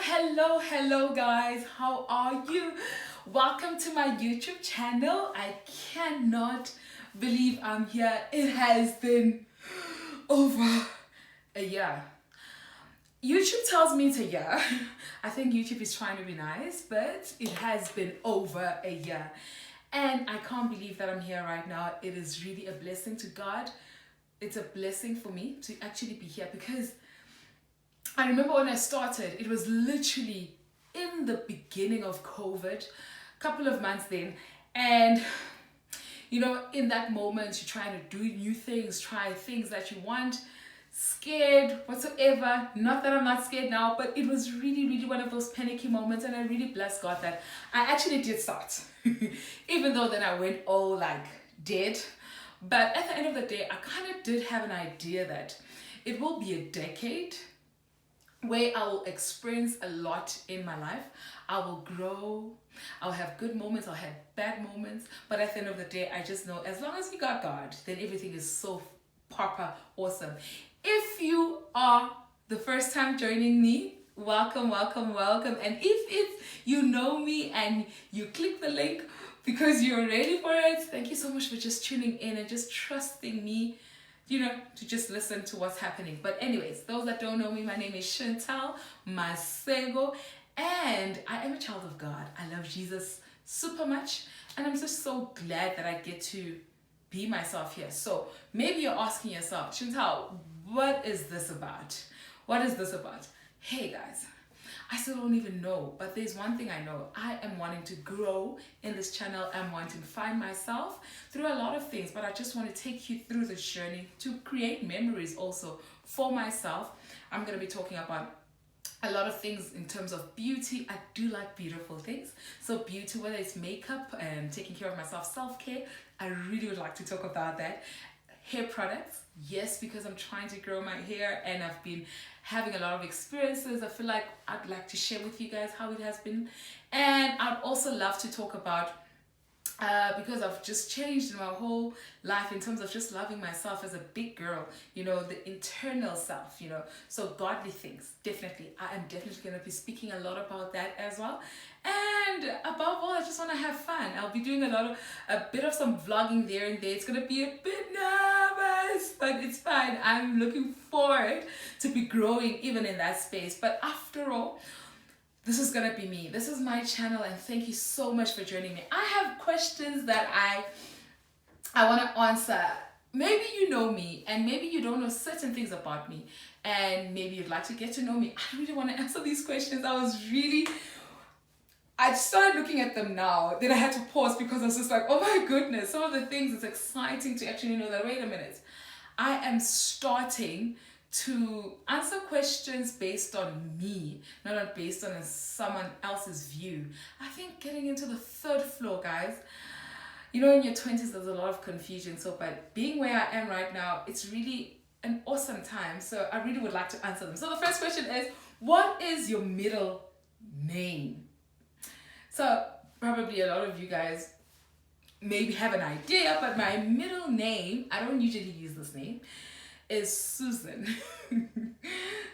Hello guys, how are you? Welcome to my YouTube channel. I cannot believe I'm here. It has been over a year. YouTube tells me it's a year. I think YouTube is trying to be nice, but it has been over a year. And I can't believe that I'm here right now. It is really a blessing to God. It's a blessing for me to actually be here because I remember when I started, it was literally in the beginning of COVID, a couple of months then. And, in that moment, you're trying to do new things, try things that you want, scared, whatsoever. Not that I'm not scared now, but it was really, really one of those panicky moments. And I really bless God that I actually did start, even though then I went all like dead. But at the end of the day, I kind of did have an idea that it will be a decade where I will experience a lot in my life. I will grow, I'll have good moments, I'll have bad moments, but at the end of the day, I just know as long as we got God, then everything is so proper, awesome. If you are the first time joining me, welcome. And if you know me and you click the link because you're ready for it, thank you so much for just tuning in and just trusting me, to just listen to what's happening. But anyways, those that don't know me, my name is Chantal Masego, and I am a child of God. I love Jesus super much, and I'm just so glad that I get to be myself here. So maybe you're asking yourself, Chantal, what is this about? What is this about? Hey guys, I still don't even know, but there's one thing I know. I am wanting to grow in this channel. I'm wanting to find myself through a lot of things, but I just want to take you through this journey to create memories also for myself. I'm going to be talking about a lot of things in terms of beauty. I do like beautiful things. So beauty, whether it's makeup and taking care of myself, self-care, I really would like to talk about that. Hair products, yes, because I'm trying to grow my hair and I've been having a lot of experiences. I feel like I'd like to share with you guys how it has been. And I'd also love to talk about because I've just changed in my whole life in terms of just loving myself as a big girl, the internal self, so godly things. Definitely, I am definitely going to be speaking a lot about that as well. And above all, I just want to have fun. I'll be doing a bit of some vlogging there and there. It's going to be a bit nervous, but it's fine. I'm looking forward to be growing even in that space. But after all, this is gonna be me. This is my channel, and thank you so much for joining me. I have questions that I want to answer. Maybe you know me, and maybe you don't know certain things about me, and maybe you'd like to get to know me. I really want to answer these questions. I started looking at them now. Then I had to pause because I was just like, oh my goodness, some of the things, it's exciting to actually know that, wait a minute, I am starting to answer questions based on me, not based on someone else's view. I think getting into the third floor, guys, in your 20s, there's a lot of confusion. So by being where I am right now, it's really an awesome time. So I really would like to answer them. So the first question is, what is your middle name? So probably a lot of you guys maybe have an idea, but my middle name, I don't usually use this name, is Susan.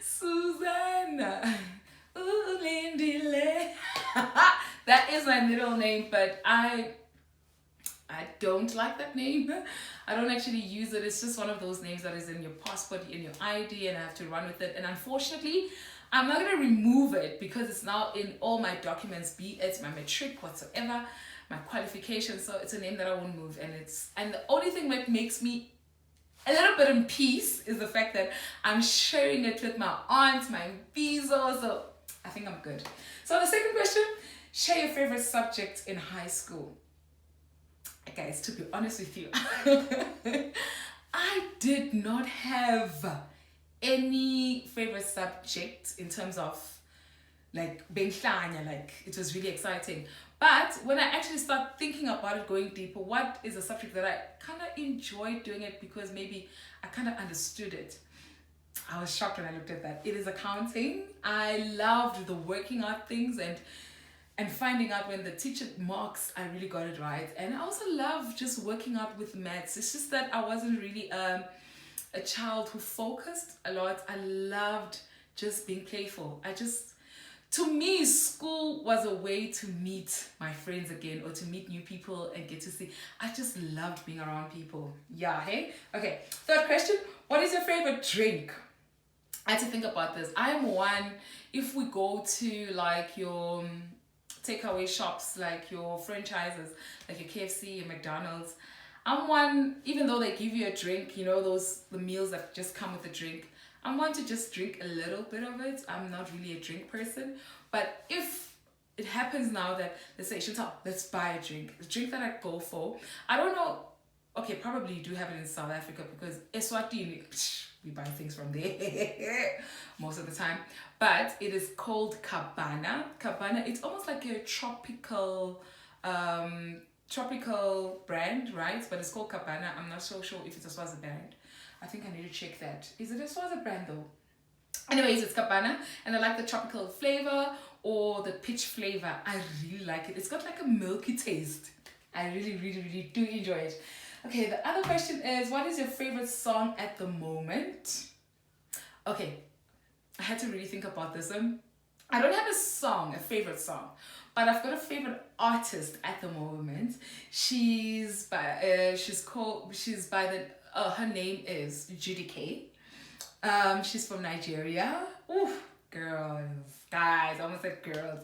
Susan. Ooh, Lindy Lay. That is my middle name, but I don't like that name. I don't actually use it. It's just one of those names that is in your passport, in your ID, and I have to run with it. And unfortunately, I'm not going to remove it because it's now in all my documents, be it my matric, whatsoever, my qualifications. So it's a name that I won't move. And the only thing that makes me a little bit in peace is the fact that I'm sharing it with my aunt, my Bizo, so I think I'm good. So the second question, share your favorite subject in high school. Guys, to be honest with you, I did not have any favorite subject in terms of like benhlanya, like it was really exciting. But when I actually start thinking about it, going deeper, what is a subject that I kind of enjoyed doing it because maybe I kind of understood it. I was shocked when I looked at that. It is accounting. I loved the working out things and finding out when the teacher marks, I really got it right. And I also love just working out with maths. It's just that I wasn't really a child who focused a lot. I loved just being playful. I just to me, school was a way to meet my friends again or to meet new people and get to see. I just loved being around people. Yeah, hey? Okay, third question. What is your favorite drink? I had to think about this. I'm one, if we go to like your takeaway shops, like your franchises, like your KFC, your McDonald's, I'm one, even though they give you a drink, you know, the meals that just come with a drink, I'm one to just drink a little bit of it. I'm not really a drink person. But if it happens now that they say, Chantal, let's buy a drink. The drink that I go for, I don't know, okay, probably you do have it in South Africa because eSwatini, we buy things from there most of the time. But it is called Cabana. Cabana, it's almost like a tropical brand, right? But it's called Cabana. I'm not so sure if it's a Swazi brand. I think I need to check that. Is it a Swazi brand though? Anyways, it's Cabana, and I like the tropical flavor or the peach flavor. I really like it. It's got like a milky taste. I really, really, really do enjoy it. Okay, the other question is, what is your favorite song at the moment? Okay, I had to really think about this one. I don't have a favorite song, but I've got a favorite artist at the moment. She's by her name is Judikay. She's from Nigeria. Ooh, girls, guys, I almost said girls.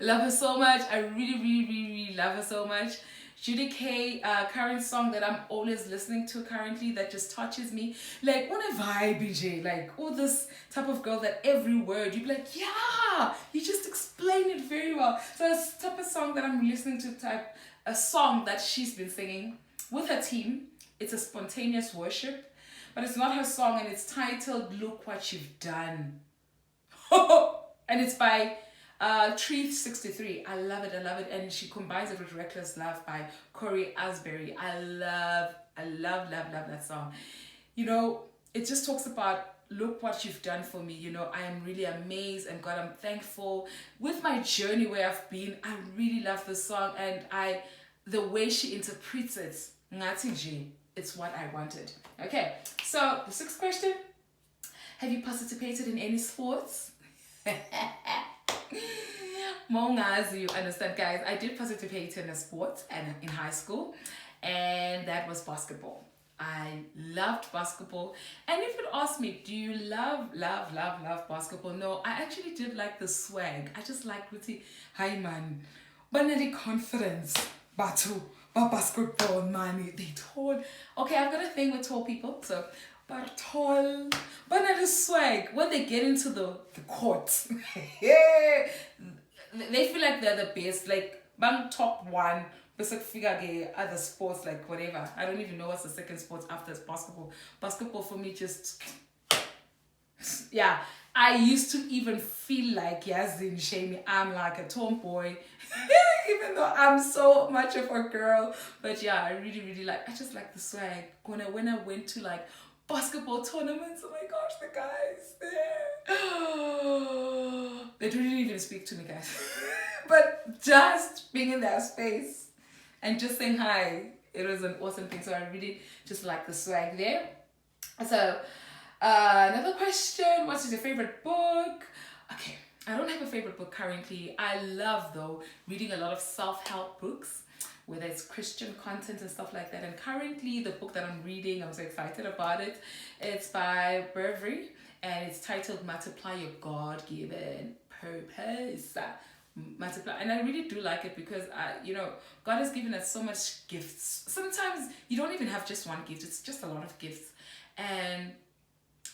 Love her so much. I really, really, really, really love her so much. Judikay, current song that I'm always listening to currently that just touches me. Like, on a vibe, BJ. Like, all this type of girl that every word, you'd be like, yeah, you just explain it very well. So it's the type of song that I'm listening to, a song that she's been singing with her team. It's a spontaneous worship, but it's not her song, and it's titled Look What You've Done. And it's by Tree63. I love it, and she combines it with Reckless Love by Cory Asbury. I love that song. You know, it just talks about look what you've done for me. You know, I am really amazed, and God, I'm thankful with my journey where I've been. I really love this song, and the way she interprets it, it's what I wanted. Okay, so the sixth question: have you participated in any sports? Mongas, you understand, guys. I did participate in a sport and in high school, and that was basketball. I loved basketball. And if you ask me, do you love basketball? No, I actually did like the swag. I just like Ruti, hi man, but the confidence, Batu, but basketball, man, they tall. Okay, I've got a thing with tall people, so but tall, but not the swag. When they get into the court, yeah, they feel like they're the best. Like bang top one, basic figure other sports like whatever. I don't even know what's the second sport after basketball. Basketball for me just yeah. I used to even feel like Yazin Shamey, I'm like a tomboy, even though I'm so much of a girl. But yeah, I really like. I just like the swag. When I went to like basketball tournaments, oh my gosh, the guys there, they didn't even speak to me, guys. But just being in their space and just saying hi, it was an awesome thing. So I really just like the swag there. So another question: what is your favorite book? Okay, I don't have a favorite book currently. I love though reading a lot of self-help books, whether it's Christian content and stuff like that. And currently the book that I'm reading, I'm so excited about it. It's by Burberry, and it's titled Multiply Your God-Given Purpose. Multiply. And I really do like it because you know, God has given us so much gifts. Sometimes you don't even have just one gift, it's just a lot of gifts. And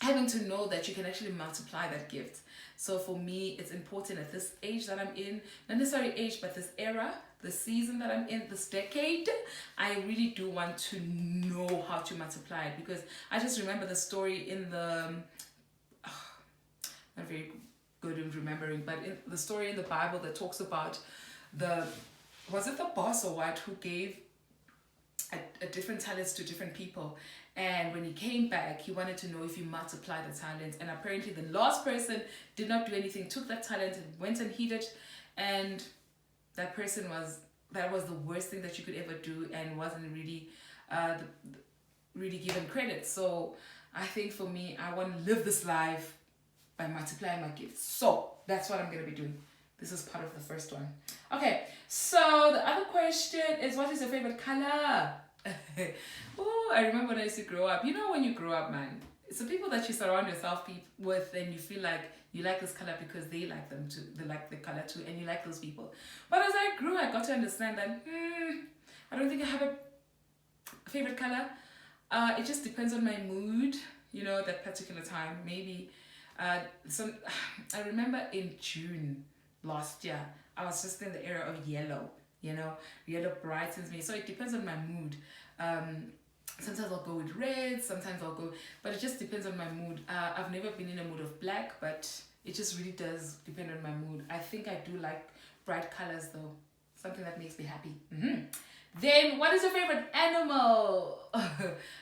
having to know that you can actually multiply that gift. So for me, it's important at this age that I'm in, not necessarily age, but this era, the season that I'm in, this decade, I really do want to know how to multiply it, because I just remember the story in the, not very good in remembering, but in the story in the Bible that talks about was it the boss or what who gave a different talents to different people, and when he came back, he wanted to know if you multiply the talent, and apparently the last person did not do anything, took that talent and went and hid it, and that person that was the worst thing that you could ever do, and wasn't really really given credit. So I think for me, I want to live this life by multiplying my gifts. So That's what I'm going to be doing. This is part of the first one. Okay, so the other question is, what is your favorite color? Oh, I remember when I used to grow up. You know, when you grow up, man, it's the people that you surround yourself with, and you feel like you like this color because they like them too. They like the color too, and you like those people. But as I grew, I got to understand that I don't think I have a favorite color. It just depends on my mood. You know, that particular time. Maybe I remember in June last year, I was just in the era of yellow. You know, yellow brightens me. So it depends on my mood. Sometimes I'll go with red, sometimes I'll go, but it just depends on my mood. I've never been in a mood of black, but it just really does depend on my mood. I think I do like bright colors though, something that makes me happy. Then, what is your favorite animal?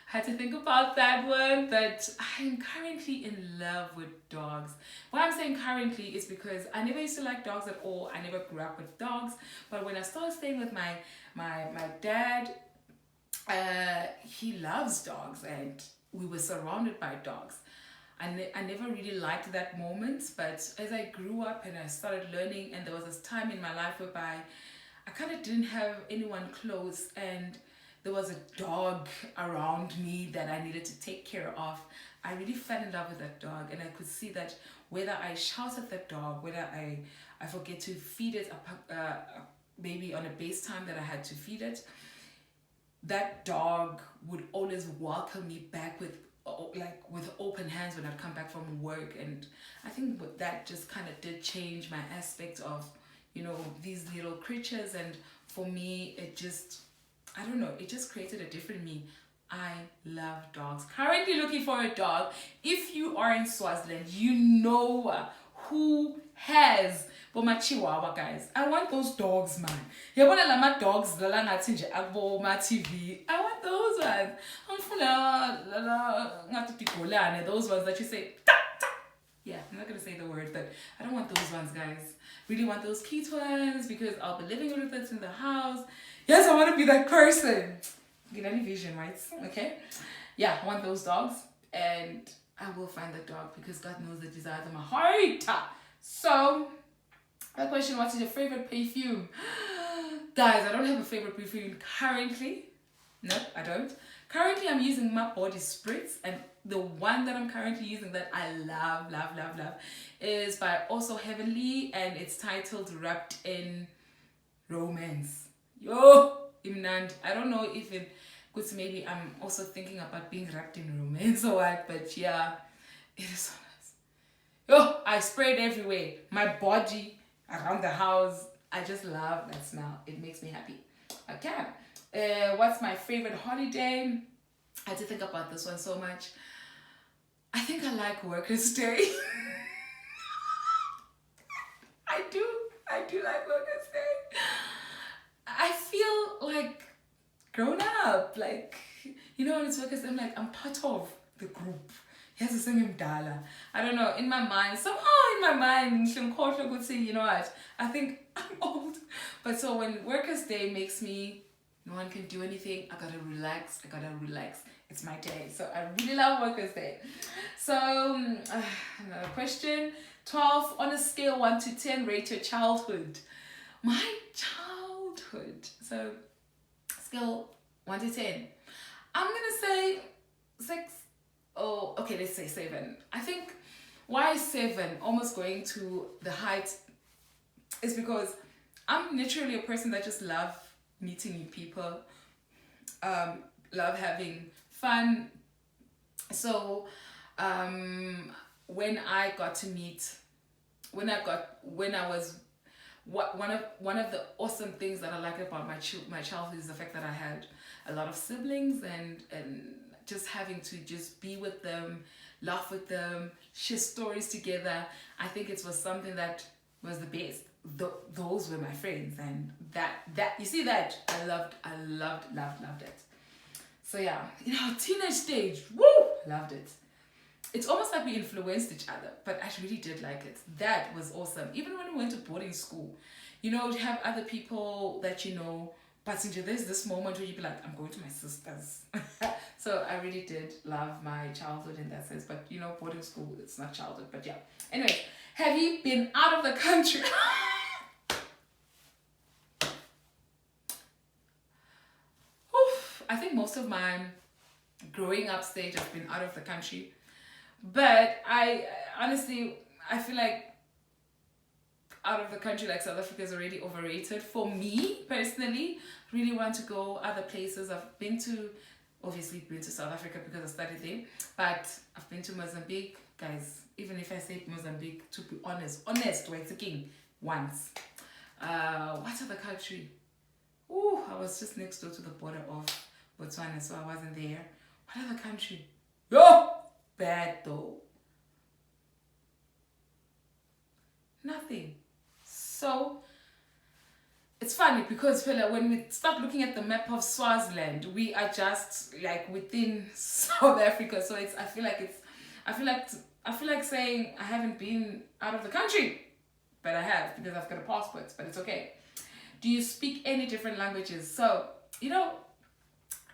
Had to think about that one, but I'm currently in love with dogs. Why I'm saying currently is because I never used to like dogs at all. I never grew up with dogs, but when I started staying with my dad, he loves dogs, and we were surrounded by dogs. I never really liked that moment, but as I grew up and I started learning, and there was this time in my life whereby I kind of didn't have anyone close, and there was a dog around me that I needed to take care of. I really fell in love with that dog, and I could see that whether I shout at that dog, whether I forget to feed it, maybe on a base time that I had to feed it, that dog would always welcome me back with open hands when I'd come back from work. And I think that just kind of did change my aspect of, you know, these little creatures. And for me, it just, I don't know, it just created a different me. I love dogs. Currently looking for a dog. If you are in Swaziland, you know who has my Chihuahua, guys. I want those dogs, man. You want lama dogs lala ngathi nje akuboma TV. I want those ones. Ngati those ones that you say ta, ta. Yeah, I'm not gonna say the word, but I don't want those ones, guys. Really want those cute ones because I'll be living with it in the house. Yes, I want to be that person. Get any vision, right? Okay. Yeah, I want those dogs, and I will find that dog because God knows the desires of my heart. So, that question, what is your favorite perfume? Guys, I don't have a favorite perfume currently. No, I don't. Currently, I'm using my body spritz, and the one that I'm currently using that I love is by Also Heavenly, and it's titled Wrapped in Romance. Yo, imnand. I don't know if it, because maybe I'm also thinking about being wrapped in romance or what, but yeah, it is so nice. Yo, I spray it everywhere. My body, around the house. I just love that smell. It makes me happy. Okay. What's my favorite holiday? I had to think about this one so much. I think I like Workers' Day. I do like Workers' Day. I feel like grown up. Like, you know, when it's Workers' Day, I'm like, I'm part of the group. Yes, it's Mdala. I don't know, in my mind, you know what, I think I'm old. But so when Workers' Day makes me, no one can do anything, I gotta relax. It's my day. So I really love Workers' Day. So, another question. 12, on a scale 1 to 10, rate your childhood. My childhood. So, scale 1 to 10. I'm gonna say 6. Oh, okay, let's say 7. I think why 7, almost going to the height, is because I'm literally a person that just love meeting new people, love having fun. So one of the awesome things that I like about my childhood is the fact that I had a lot of siblings, and just having to just be with them, laugh with them, share stories together. I think it was something that was the best. Those were my friends, and that you see that I loved it. So yeah, in our teenage stage, woo, loved it. It's almost like we influenced each other, but I really did like it. That was awesome. Even when we went to boarding school, you know, to have other people that you know. But there's this moment where you'd be like, I'm going to my sister's. So I really did love my childhood in that sense. But, you know, boarding school, it's not childhood. But yeah. Anyway, Have you been out of the country? Oof, I think most of my growing up stage has been out of the country. But I honestly, I feel like out of the country, like South Africa is already overrated. For me, personally, really want to go other places. I've been to, obviously been to South Africa because I studied there. But I've been to Mozambique. Guys, even if I say Mozambique, to be honest, wait, again, once. What other country? Ooh, I was just next door to the border of Botswana, so I wasn't there. What other country? Yo! Bad though. Nothing. So it's funny because when we start looking at the map of Swaziland, we are just like within South Africa. So I feel like saying I haven't been out of the country, but I have because I've got a passport. But it's okay. Do you speak any different languages? So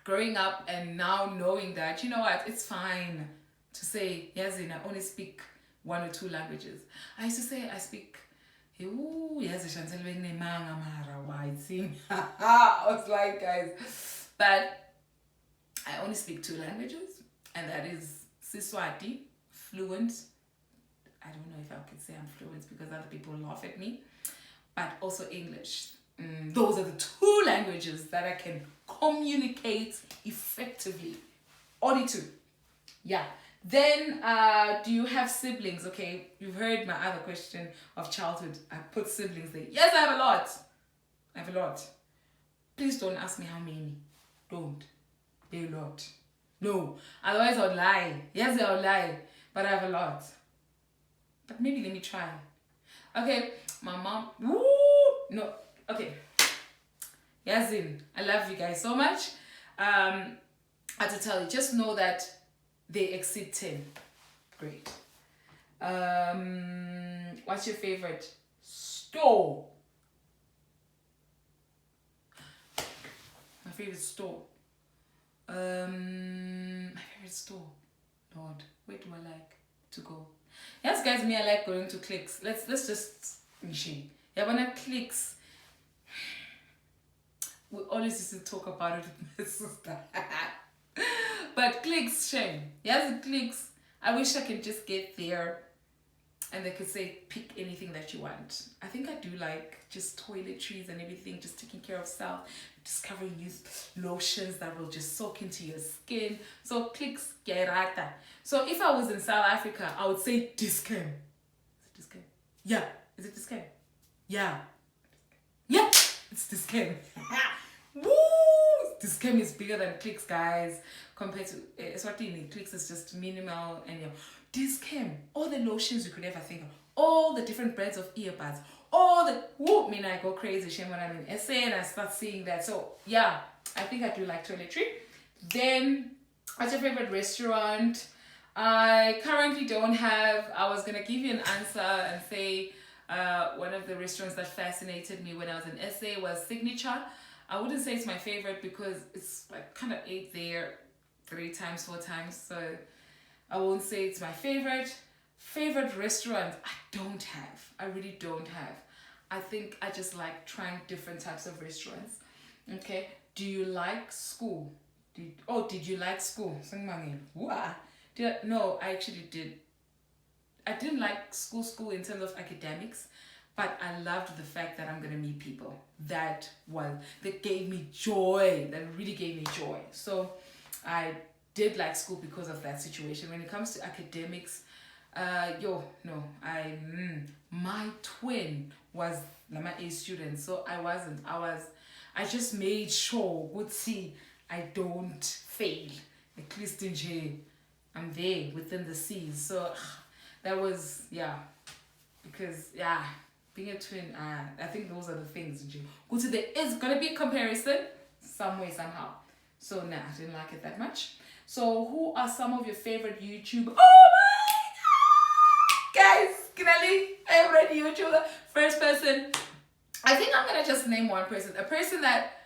growing up and now knowing that, you know what, it's fine to say, yes, I only speak 1 or 2 languages. I used to say I speak, I was like, guys, but I only speak 2 languages, and that is eSwatini, fluent. I don't know if I could say I'm fluent because other people laugh at me, but also English. Those are the 2 languages that I can communicate effectively. Only 2. Yeah. Then, do you have siblings? Okay, you've heard my other question of childhood. I put siblings there. Yes, I have a lot. I have a lot. Please don't ask me how many. Don't. They're a lot. No. Otherwise, I'll lie. Yes, I'll lie. But I have a lot. But maybe let me try. Okay, my mom. Woo! No. Okay. Yazin, I love you guys so much. I have to tell you, just know that they exceed 10. Great. What's your favorite store? My favorite store. My favorite store. Lord, where do I like to go? Yes, guys, me, I like going to Clicks. Let's just yeah, when I Clicks, we always used to talk about it with my sister. But Clicks, shame. Yes, Clicks. I wish I could just get there and they could say, pick anything that you want. I think I do like just toiletries and everything, just taking care of self, discovering new lotions that will just soak into your skin. So Clicks, gerata. So if I was in South Africa, I would say Discam. Is it Discam? Yeah. Is it Discam? Yeah. Yeah, it's Discam. Woo! Discam is bigger than Clicks, guys. Compared to eSwatini, Clicks is just minimal and Discam, all the lotions you could ever think of, all the different brands of earbuds, all the I go crazy shame when I'm in SA and I start seeing that. So yeah, I think I do like toiletry. Then what's your favorite restaurant? I currently don't have. I was gonna give you an answer and say one of the restaurants that fascinated me when I was in SA was Signature. I wouldn't say it's my favorite because it's like kind of ate there 3 times, 4 times. So I won't say it's my favorite. Favorite restaurant, I don't have. I really don't have. I think I just like trying different types of restaurants. Okay. Do you like school? Did you like school? No, I actually did. I didn't like school in terms of academics, but I loved the fact that I'm going to meet people. That gave me joy. That really gave me joy. So I did like school because of that situation. When it comes to academics, my twin was my A student, so I wasn't. I just made sure, I don't fail. At least in jail, I'm there within the C's. So that was, because, being a twin, I think those are the things. There is going to be a comparison some way, somehow. So, I didn't like it that much. So, who are some of your favorite YouTubers? Oh my God! Guys, favorite YouTuber, first person. I think I'm going to just name one person. A person that,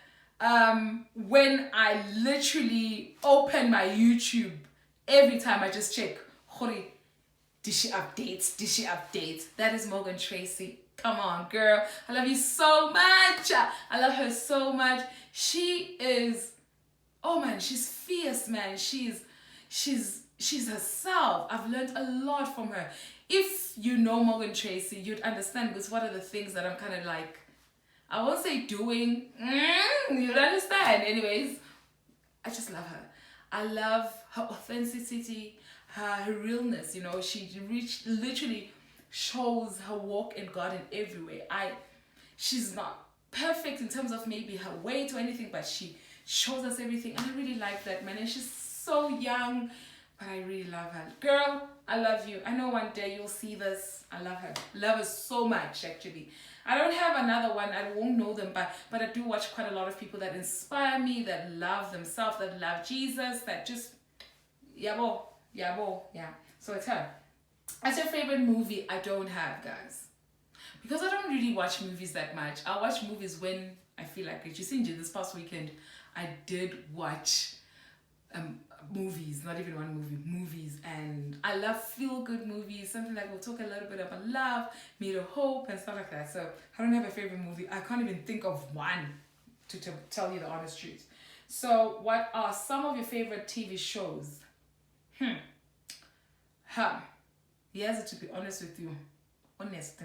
when I literally open my YouTube, every time I just check, Cory, Did she update? Did she update? That is Morgan Tracy. Come on, girl. I love you so much. I love her so much. She is, oh man, she's fierce, man. She's herself. I've learned a lot from her. If you know Morgan Tracy, you'd understand, because what are the things that I'm kind of like, I won't say doing, you'd understand. Anyways, I just love her. I love her authenticity, her realness. You know, she literally shows her walk in God in every way. She's not perfect in terms of maybe her weight or anything, but she shows us everything, and I really like that, man. And she's so young, but I really love her. Girl, I love you. I know one day you'll see this. I love her. Love her so much, actually. I don't have another one. I won't know them, but I do watch quite a lot of people that inspire me, that love themselves, that love Jesus, that just, yeah. So it's her. What's your favorite movie? I don't have, guys. Because I don't really watch movies that much. I watch movies when I feel like it. You see, this past weekend, I did watch movies, not even one movie, movies, and I love feel-good movies, something like we'll talk a little bit about love, made of hope, and stuff like that. So I don't have a favorite movie. I can't even think of one, to tell you the honest truth. So what are some of your favorite TV shows? Yes, to be honest with you, honest.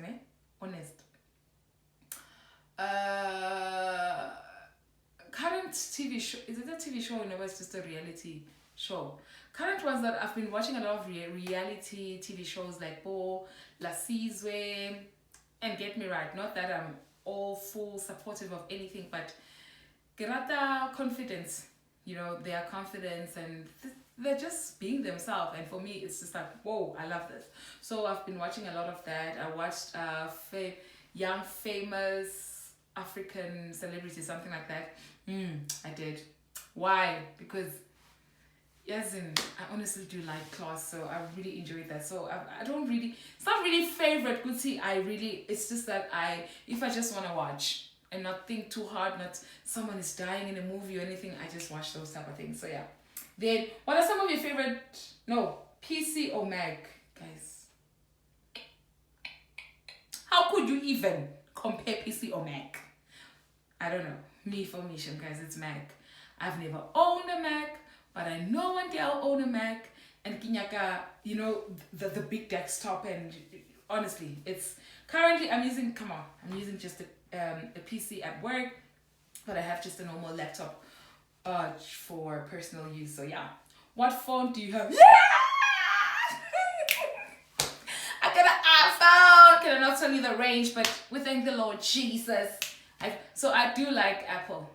Current TV show, is it a TV show or no, it's just a reality show? Current ones that I've been watching a lot of reality TV shows like Bo, La Sizwe, and get me right, not that I'm all full supportive of anything, but Gerata confidence, you know, their confidence, and they're just being themselves, and for me it's just like, whoa, I love this. So I've been watching a lot of that. I watched young famous African celebrities, something like that. I did. Why? Because yes, I honestly do like class, so I really enjoyed that. So I don't really, it's not really favorite, good see, it's just that if I just want to watch and not think too hard, not someone is dying in a movie or anything, I just watch those type of things. So yeah. Then, what are some of your favorite, PC or Mac, guys? How could you even compare PC or Mac? I don't know. Me, formation, guys, it's Mac. I've never owned a Mac, but I know one day I'll own a Mac. And Kinyaka, you know, the big desktop, and honestly, it's currently I'm using just a PC at work, but I have just a normal laptop for personal use. So yeah. What phone do you have? Yeah! I got an iPhone. Can I not tell you the range, but we thank the Lord Jesus. I do like Apple.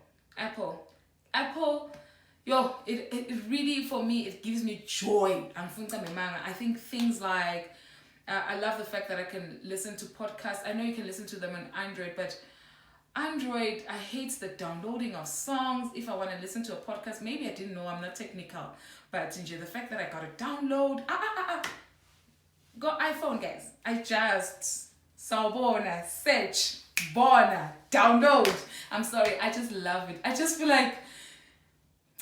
Yo, it really, for me, it gives me joy. I think things like, I love the fact that I can listen to podcasts. I know you can listen to them on Android, but Android, I hate the downloading of songs. If I want to listen to a podcast, maybe I didn't know, I'm not technical, but the fact that I got to download, go iPhone, guys. I just sawubona, search, bona, download. I'm sorry, I just love it. I just feel like,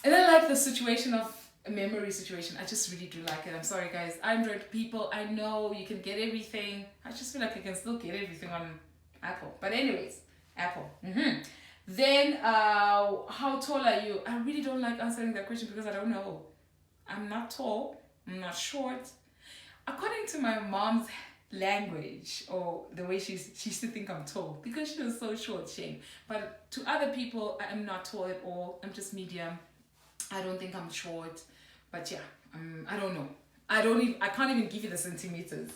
and I like the situation of a memory situation. I just really do like it. I'm sorry, guys. Android people, I know you can get everything. I just feel like you can still get everything on Apple. But anyways, Apple. Then, how tall are you? I really don't like answering that question because I don't know. I'm not tall. I'm not short. According to my mom's language, or the way she used to think I'm tall because she was so short, shame. But to other people, I'm not tall at all. I'm just medium. I don't think I'm short. But yeah, I don't know. I can't even give you the centimeters.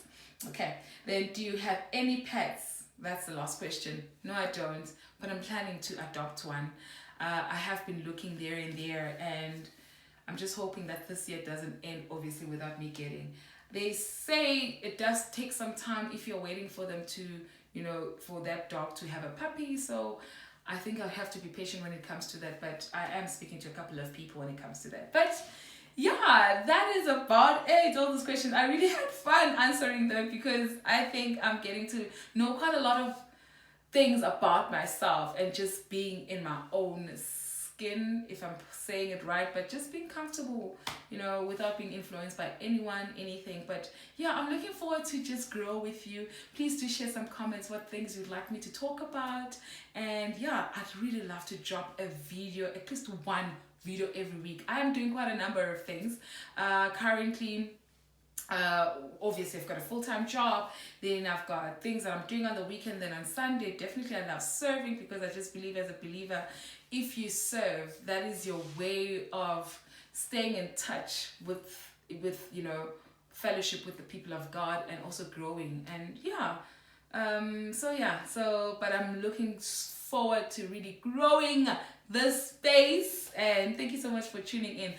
Okay. Then, do you have any pets? That's the last question. No, I don't. But I'm planning to adopt one. I have been looking there and there, and I'm just hoping that this year doesn't end, obviously, without me getting. They say it does take some time if you're waiting for them to, for that dog to have a puppy. So I think I'll have to be patient when it comes to that. But I am speaking to a couple of people when it comes to that. But yeah, that is about it. All those questions. I really had fun answering them because I think I'm getting to know quite a lot of things about myself and just being in my own skin, if I'm saying it right, but just being comfortable, you know, without being influenced by anyone, anything. But yeah, I'm looking forward to just grow with you. Please do share some comments, what things you'd like me to talk about. And yeah, I'd really love to drop a video, at least one video every week. I am doing quite a number of things. Currently, obviously I've got a full-time job, then I've got things that I'm doing on the weekend, then on Sunday definitely I love serving, because I just believe as a believer, if you serve, that is your way of staying in touch with you know, fellowship with the people of God, and also growing. And yeah, but I'm looking forward to really growing this space. And thank you so much for tuning in.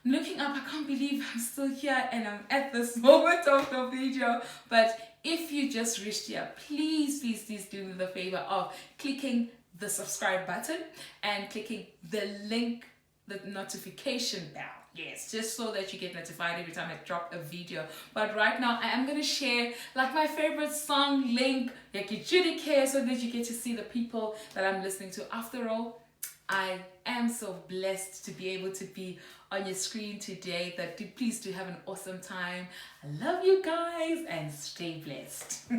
Looking up, I can't believe I'm still here and I'm at this moment of the video. But if you just reached here, please do me the favor of clicking the subscribe button and clicking the link, the notification bell. Yes, just so that you get notified every time I drop a video. But right now I am going to share like my favorite song link, like Judikay, so that you get to see the people that I'm listening to. After all, I am so blessed to be able to be on your screen today. Please do have an awesome time. I love you guys and stay blessed.